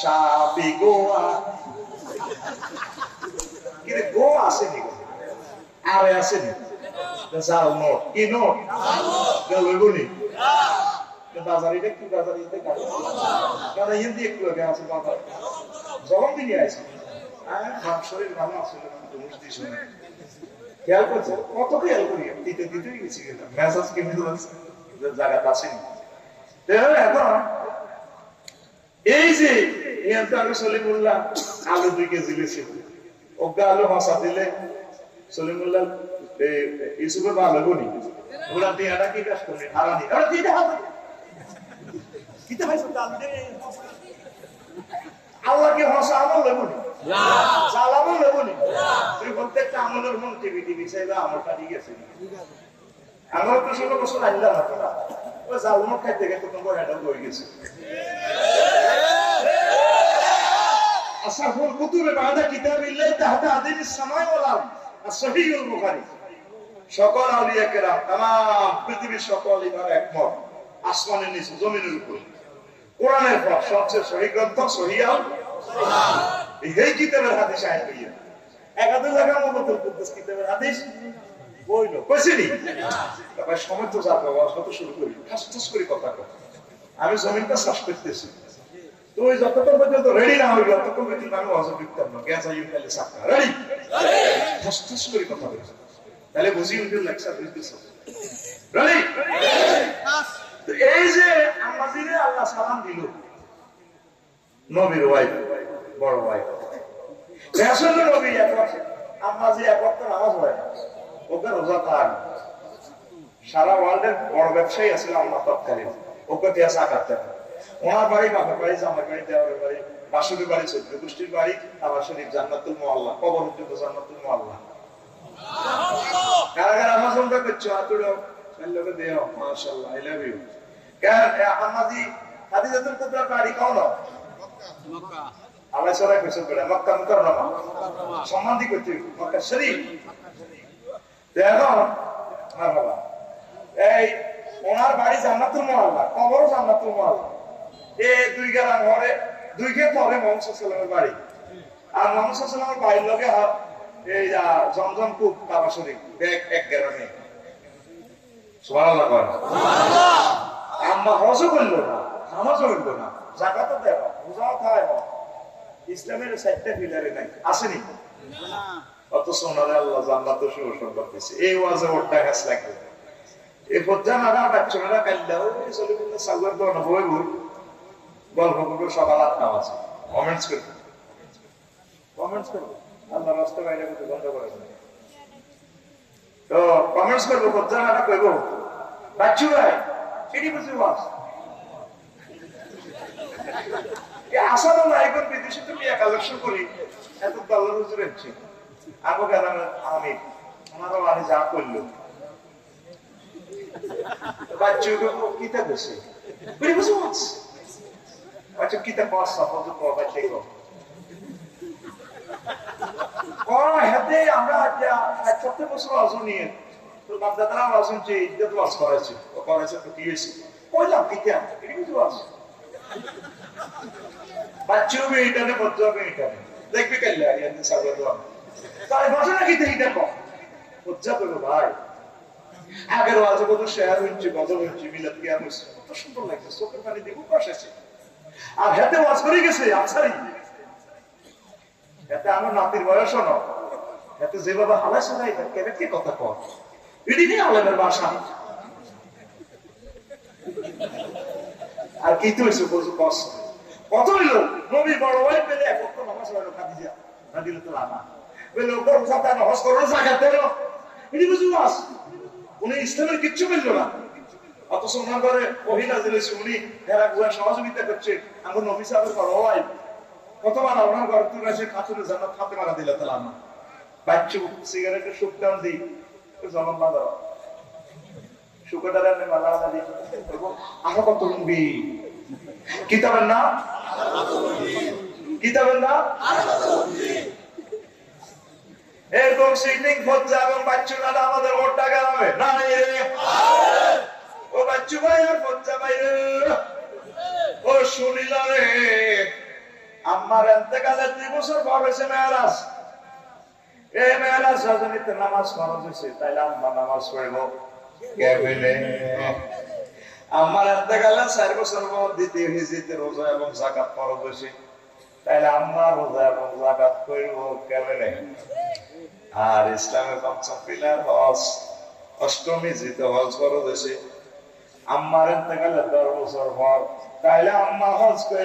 সাপি গোয়া কিন্তু গোয়া আসেনি আরে আসেনি জাল নোট কি নোট লইবনি বাজারিটা কি বাজারিতে কারণ হিন্দি একটু আগে আছে বাজার জবাব দিয়ে আছে হ্যাঁ শরীর ভালো আছে খেয়াল করছে কত খেয়াল করি দিতে দিতেই গেছি মেসাজ কিনে জায়গাটা আসেনি এখন এই যে সলিমুল্লাহ আলু 2 কেজি দিয়েছে ওকে আলু মশা দিলে সলিমুল্লাহ ইউসুফের ভালো গুনি ওরা টিয়াটা কি কাজ করবে হারানি ওরা দিতে হবে কিতে হয় আল্লাহকে হসা আমল লেবুনি না জালামও লেবুনি তুই প্রত্যেকটা আমলের মন টিভি চাইবা আমলটা ঠিক আছে আমার তো 16 বছর আইলা না তোরা ও জালমো খাইতে গেছে তোমার হেডা হয়ে গেছে আসাফুল কুতুবে বাদা কিতাবিল্লাহ তাহতা আদিনিস সামাই ওয়াল আরদ as-সহিহুল বুখারী সকল আউলিয়া কেরাম तमाम পৃথিবীর সকল ইমাম একমত আসমানের নিচে জমিনের উপর কোরআনের পর সবচেয়ে সহি গ্রন্থ সহিহুল কুরআন এই কিতাবের হাদিস আয়াত হইয়া একাধিক জায়গা মতন কুদ্দুস কিতাবের হাদিস বইলো কইছিনি তবে সময় তো যাবে কত শুরু করি ঠাস করে কথা কই আমি জমিনটা শ্বাস করতেছি তো ওই যতক্ষণ পর্যন্ত রেডি না হইল ততক্ষণ পর্যন্ত আমি ওয়াজ করতাম না গ্যাস আইন খালি সাক্কা রেডি ঠাস করে কথা বলি তাহলে বুঝি উঠে লেকচার দিতেছে রেডি তো এই যে আমাদের আল্লাহ সালাম দিল নবীর ওয়াইফ বড় ওয়াইফ রাসূল নবী একবার আমাজি একবার তো নামাজ পড়ে ওকে রোজা থাক সারা ওয়ার্ল্ডের বড় ব্যবসায়ী আছে আল্লাহ তৎকালীন ওকে দিয়া সাকাত দেন ওনার বাড়ি বাবার বাড়ি জামাই বাড়ি দেওয়ার বাড়ি বাসুরি বাড়ি চৈত্র গোষ্ঠীর বাড়ি আবার শরীফ জান্নাতুল মুআল্লা কবর পর্যন্ত জান্নাতুল মুআল্লা কারা কারা নামাজ পড়তে করছো আতুড়ো আল্লাহকে দেও মাশাআল্লাহ আই লাভ ইউ কার আমাজি হাদিজাতুল কুবরার বাড়ি কোন মক্কা আল্লাহ সরাই কইছে বলে মক্কা মুকাররমা সম্মান দি করতে মক্কা শরীফ দেখো মারহাবা এই ওনার বাড়ি জান্নাতুল মুআল্লা কবর জান্নাতুল মুআল্লা এই দুই গ্রাম ঘরে দুই কে পরে মুহাম্মদ সাল্লাল্লাহু আলাইহি বাড়ি আর মুহাম্মদ সাল্লাল্লাহু আলাইহি বাড়ির লগে এই জমজম কূপ কাবা শরীফ এক গ্রামে সুবহানাল্লাহ সুবহানাল্লাহ আম্মা হজ করলো না নামাজ পড়লো না যাকাত দেব রোজা খায় ইসলামের 4টা পিলারে নাই আসেনি না অত সোনারে আল্লাহ জান্নাতের সুসংবাদ দিয়েছে এই ওয়াজে ওটা গাছ লাগবে এই ফজ্জানারা বাচ্চারা কাল্লা ওই সলিমুল্লাহ সাগর দোনা বই গল্প করে সকাল 8টা বাজে কমেন্টস করো আল্লাহ রাস্তা বাইরে করতে বন্ধ করে দেন তো কমেন্টস করবো ফজ্জানারা কইবো বাচ্চুরা এডি বুঝি ওয়াজ এই আসাদ না এখন বিদেশে তো মিয়া কালেকশন করি এত ডলার হুজুর হচ্ছে আবু গালাম আমি ওনারা বাড়ি যা করলো বাচ্চুকে কিতা বসে কই বুঝি ওয়াজ বাচ্চু কিতা পাস সাপোজ কো বাচ্চা কো হাতে আমরা 70 বছর আজও নিয়ে তো বাপদাদারা আছেন যে ইজ্জত ওয়াজ করেছে তো কি হয়েছে কইলাম কিতা এটি বুঝি ওয়াজ বাচ্চুকে এটাতে বদলাবে এটা দেখবি কাল্লা ইয়ান সাগর দোয়া তাই বসে নাকি দেখো বুঝা বলো ভাই আগের ওয়াজে কত শেয়ার হচ্ছে গজল হচ্ছে মিলাদ কিয়াম হচ্ছে কত সুন্দর লাগছে চোখের পানি দিয়ে বসেছে আর হাতে ওয়াজ করে গেছে আছারি এতে আমার নাতির বয়স না এতে যে বাবা হালাই সালাই কেন কি কথা কয় এটি নিয়ে আলেমের ভাষা আর কি তো হইছে কষ্ট কত হইলো নবী বড় ওয়াইফ পেলে এক ওয়াক্ত নামাজ পড়লো খাদিজা রাদিয়াল্লাহু আনহা বলে ওপর সাথে নামাজ করো যাকাত দাও এটি বুঝি ওয়াজ উনি ইসলামের কিচ্ছু বললো না অথচ ওনার ঘরে মহিলা দিলেছে উনি এরা গুয়া সহযোগিতা করছে আমার নবী সাহেবের বড় ওয়াইফ কতবার ওনার ঘর তুলে এসে খাতুনে জান্নাত ফাতেমা রাদিয়াল্লাহু তাআলা আনহা বাচ্চু সিগারেটের শুকদান দিই জবান বাঁধা শুকদারের নামে মালা আদি আরো কত লম্বি কিতাবের নাম এরকম সিগনিং ফজ্জা এবং বাচ্চুরা আমাদের ওর টাকা হবে না ও বাচ্চু ভাই আর ফজ্জা ভাই ও শুনিলা রে আম্মার এতেকালের 2 বছর পর হয়েছে মেয়ারাজ। এই মেয়ারাজ রজনীতে নামাজ ফরজ হয়েছে, তাইলে আম্মা নামাজ পড়ব কেমনে? আম্মার এতেকালের 4 বছর পর দ্বিতীয় হিজরিতে রোজা এবং যাকাত ফরজ হয়েছে, তাইলে আম্মা রোজা এবং যাকাত করব কেমনে? আর ইসলামের 5ম পিলার হজ, 8ম হিজরিতে হজ ফরজ হয়েছে। আম্মার এতেকালের 10 বছর পর, তাইলে আম্মা হজ